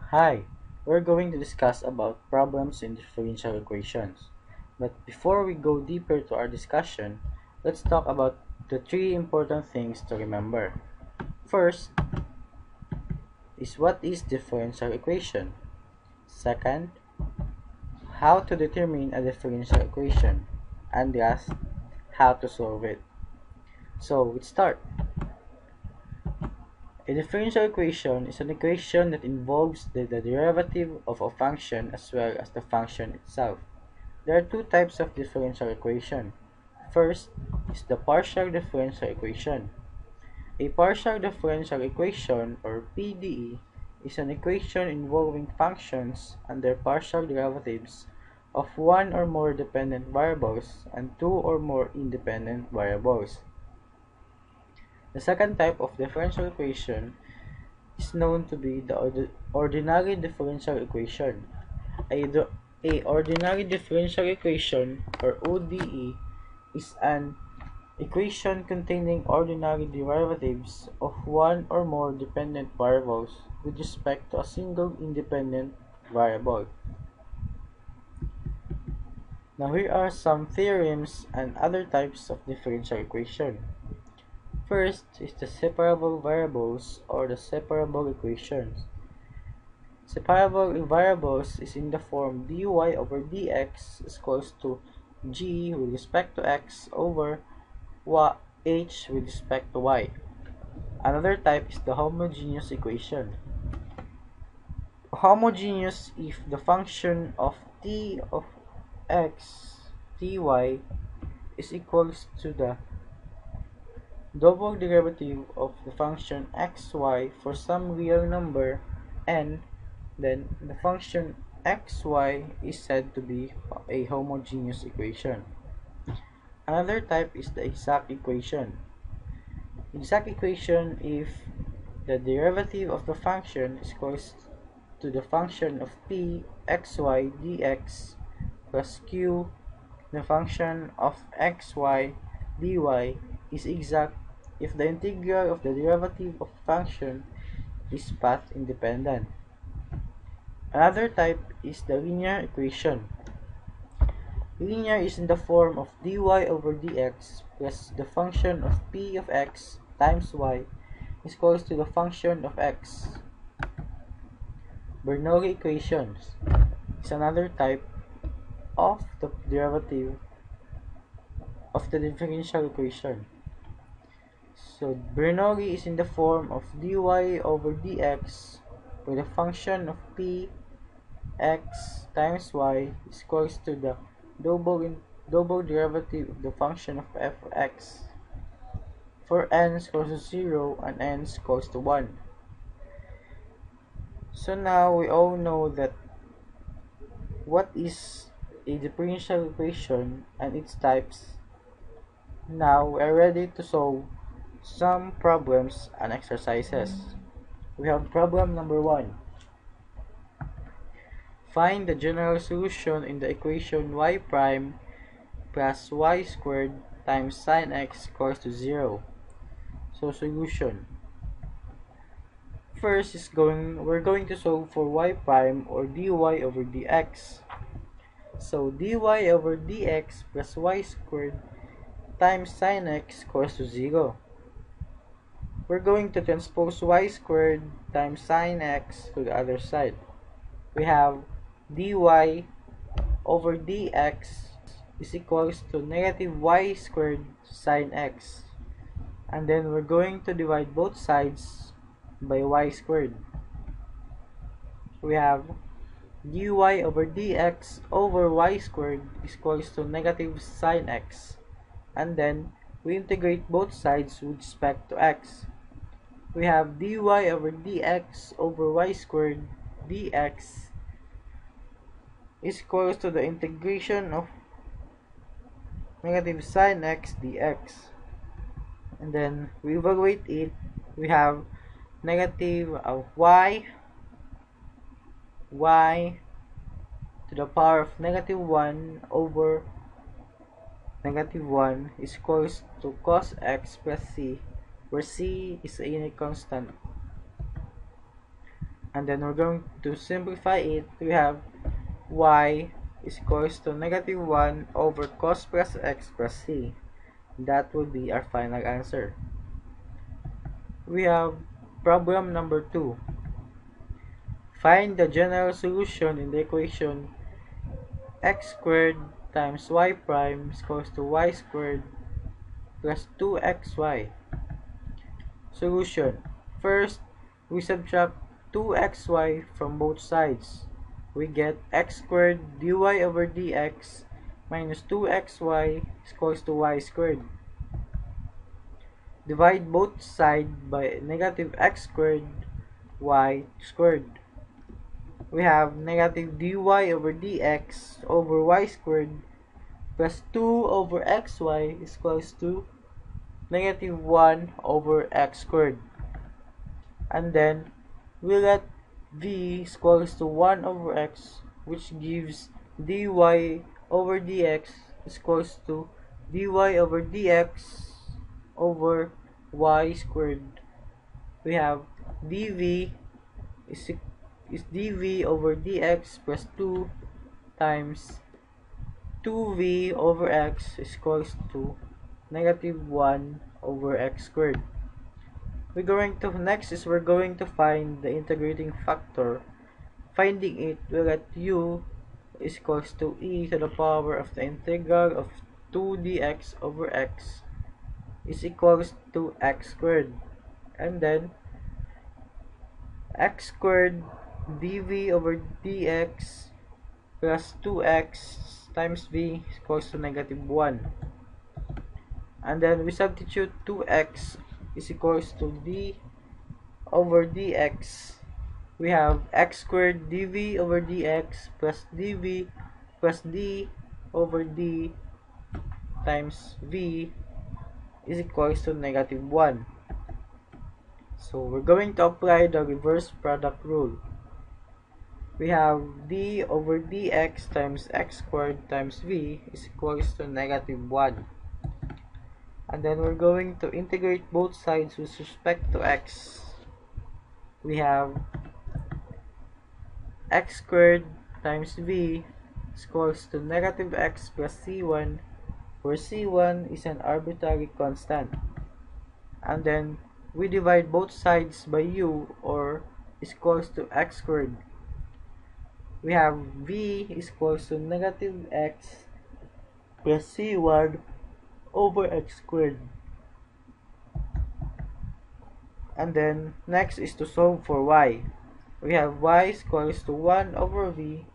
Hi, we're going to discuss about problems in differential equations. But before we go deeper to our discussion, let's talk about the three important things to remember. First is what is differential equation. Second, how to determine a differential equation. And last, how to solve it. So let's start. A differential equation is an equation that involves the derivative of a function as well as the function itself. There are two types of differential equation. First is the partial differential equation. A partial differential equation, or PDE, is an equation involving functions and their partial derivatives of one or more dependent variables and two or more independent variables. The second type of differential equation is known to be the ordinary differential equation. A ordinary differential equation, or ODE, is an equation containing ordinary derivatives of one or more dependent variables with respect to a single independent variable. Now here are some theorems and other types of differential equation. First is the separable variables or the separable equations. Separable variables is in the form dy over dx is equals to g with respect to x over h with respect to y. Another type is the homogeneous equation. Homogeneous if the function of t of x ty is equals to the double derivative of the function xy for some real number n, then the function xy is said to be a homogeneous equation. Another type is the exact equation. Exact equation if the derivative of the function is equals to the function of p xy dx plus q the function of xy dy is exact if the integral of the derivative of function is path independent. Another type is the linear equation. Linear is in the form of dy over dx plus the function of p of x times y is equals to the function of x. Bernoulli equations is another type of the derivative of the differential equation. So Bernoulli is in the form of dy over dx where the function of p x times y is equals to the double derivative of the function of f of x for n is equals to 0 and n is equals to 1. So now we all know that what is a differential equation and its types. Now we are ready to solve some problems and exercises. We have problem number 1. Find the general solution in the equation y prime plus y squared times sine x equals to 0. So solution. First is we're going to solve for y prime or dy over dx. So dy over dx plus y squared times sine x equals to 0. We're going to transpose y squared times sine x to the other side. We have dy over dx is equals to negative y squared sine x. And then we're going to divide both sides by y squared. We have dy over dx over y squared is equals to negative sine x. And then we integrate both sides with respect to x. We have dy over dx over y squared dx is equals to the integration of negative sine x dx. And then we evaluate it. We have negative of y to the power of negative 1 over negative 1 is equals to cos x plus c, where c is a unit constant. and then we're going to simplify it. We have y is equals to negative 1 over cos plus x plus c. That would be our final answer. We have problem number 2. Find the general solution in the equation x squared times y prime is equals to y squared plus 2xy. Solution. First, we subtract 2xy from both sides. We get x squared dy over dx minus 2xy is equals to y squared. Divide both sides by negative x squared y squared. We have negative dy over dx over y squared plus 2 over xy is equals to negative 1 over x squared. And then we let v is equals to 1 over x, which gives dy over dx is equals to dy over dx over y squared. We have dv is dv over dx plus 2 times 2v over x is equals to negative 1 over x squared. We're going to find the integrating factor. Finding it, we let u is equals to e to the power of the integral of 2 dx over x is equals to x squared. And then x squared dv over dx plus 2x times v is equals to negative 1. And then we substitute 2x is equals to d over dx. We have x squared dv over dx plus dv plus d over d times v is equals to negative 1. So we're going to apply the reverse product rule. We have d over dx times x squared times v is equals to negative 1. And then we're going to integrate both sides with respect to x. We have x squared times v is equals to negative x plus c1, where c1 is an arbitrary constant. And then we divide both sides by u, or is equals to x squared. We have v is equals to negative x plus c1 over x squared. And then next is to solve for y. We have y is equals to 1 over v,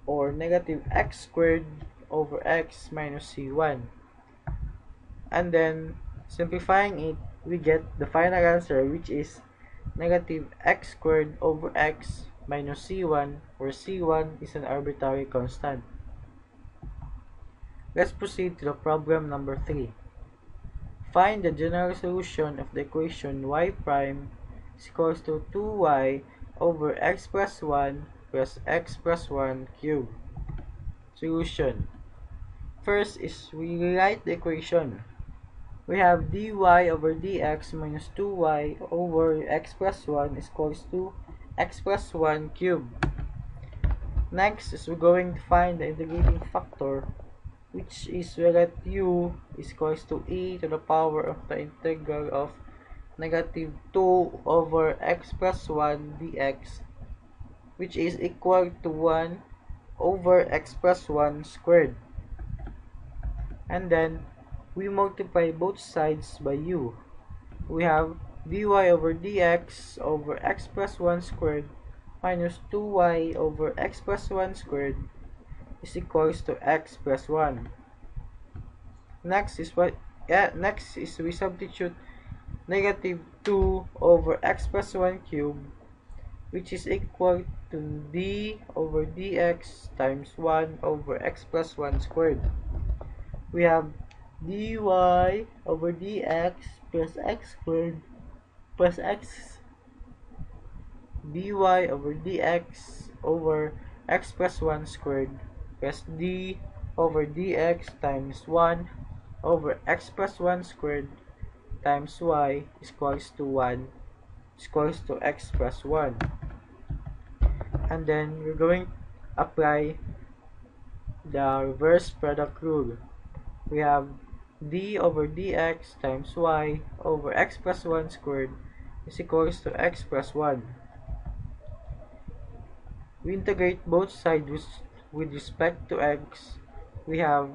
or negative x squared over x minus c1. And then simplifying it, we get the final answer, which is negative x squared over x minus c1, where c1 is an arbitrary constant. Let's proceed to the problem number 3. Find the general solution of the equation y prime is equals to 2y over x plus 1 plus x plus 1 cubed. Solution. First is we rewrite the equation. We have dy over dx minus 2y over x plus 1 is equals to x plus 1 cubed. Next is we're going to find the integrating factor, which is we let u is equals to e to the power of the integral of negative 2 over x plus 1 dx, which is equal to 1 over x plus 1 squared. And then we multiply both sides by u. We have dy over dx over x plus 1 squared minus 2y over x plus 1 squared is equals to x plus 1. Next is we substitute negative 2 over x plus 1 cubed, which is equal to d over dx times 1 over x plus 1 squared. We have dy over dx plus x squared plus x dy over dx over x plus 1 squared plus d over dx times 1 over x plus 1 squared times y is equals to 1 is equals to x plus 1. and then we're going to apply the reverse product rule. We have d over dx times y over x plus 1 squared is equals to x plus 1. We integrate both sides with respect to x. We have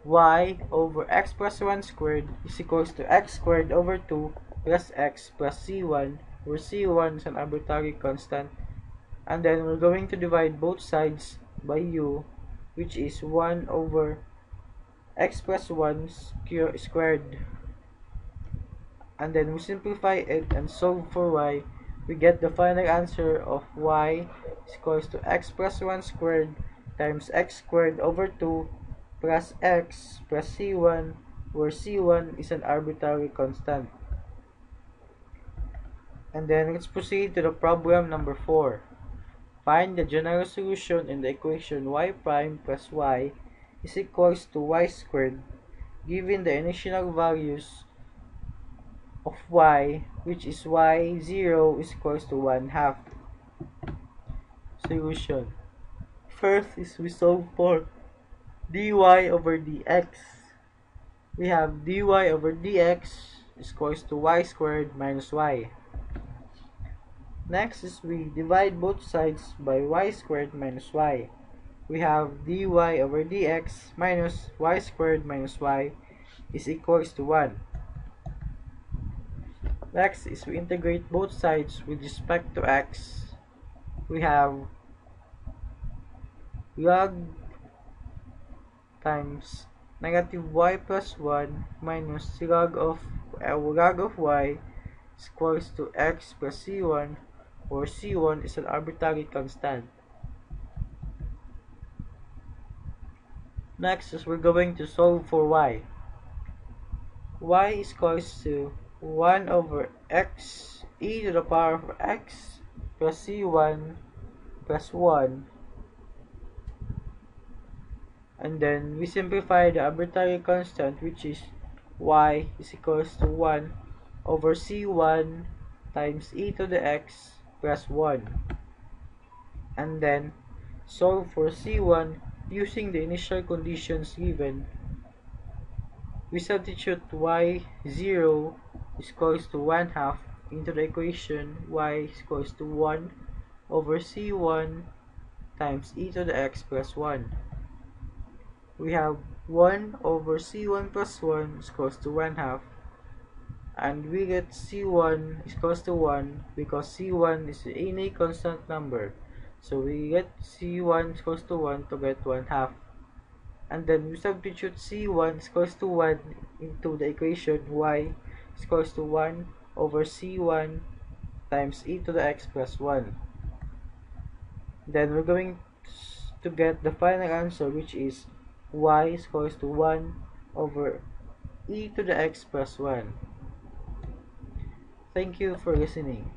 y over x plus 1 squared is equals to x squared over 2 plus x plus c1, where c1 is an arbitrary constant. And then we're going to divide both sides by u, which is 1 over x plus 1 squared. And then we simplify it and solve for y. We get the final answer of y is equals to x plus 1 squared times x squared over 2 plus x plus c1, where c1 is an arbitrary constant. And then let's proceed to the problem number 4. Find the general solution in the equation y prime plus y is equals to y squared, given the initial values of y, which is y0 is equals to 1/2. Solution. First is we solve for dy over dx. We have dy over dx is equals to y squared minus y. Next is we divide both sides by y squared minus y. We have dy over dx minus y squared minus y is equals to 1. Next is we integrate both sides with respect to x. We have log times negative y plus 1 minus log of y is equals to x plus c1, where c1 is an arbitrary constant. Next is we're going to solve for y. Y is equals to 1 over x e to the power of x plus c1 plus 1. And then we simplify the arbitrary constant, which is y is equals to 1 over c1 times e to the x plus 1. And then solve for c1 using the initial conditions given. We substitute y0 is equals to 1/2 into the equation y is equals to 1 over c1 times e to the x plus 1. We have 1 over c1 plus 1 is equals to 1/2, and we get c1 is equals to 1 because c1 is any constant number. So we get c1 is equals to 1 to get 1/2. And then we substitute c1 is equals to 1 into the equation y is equals to 1 over c1 times e to the x plus 1. Then we're going to get the final answer, which is y is equals to 1 over e to the x plus 1. Thank you for listening.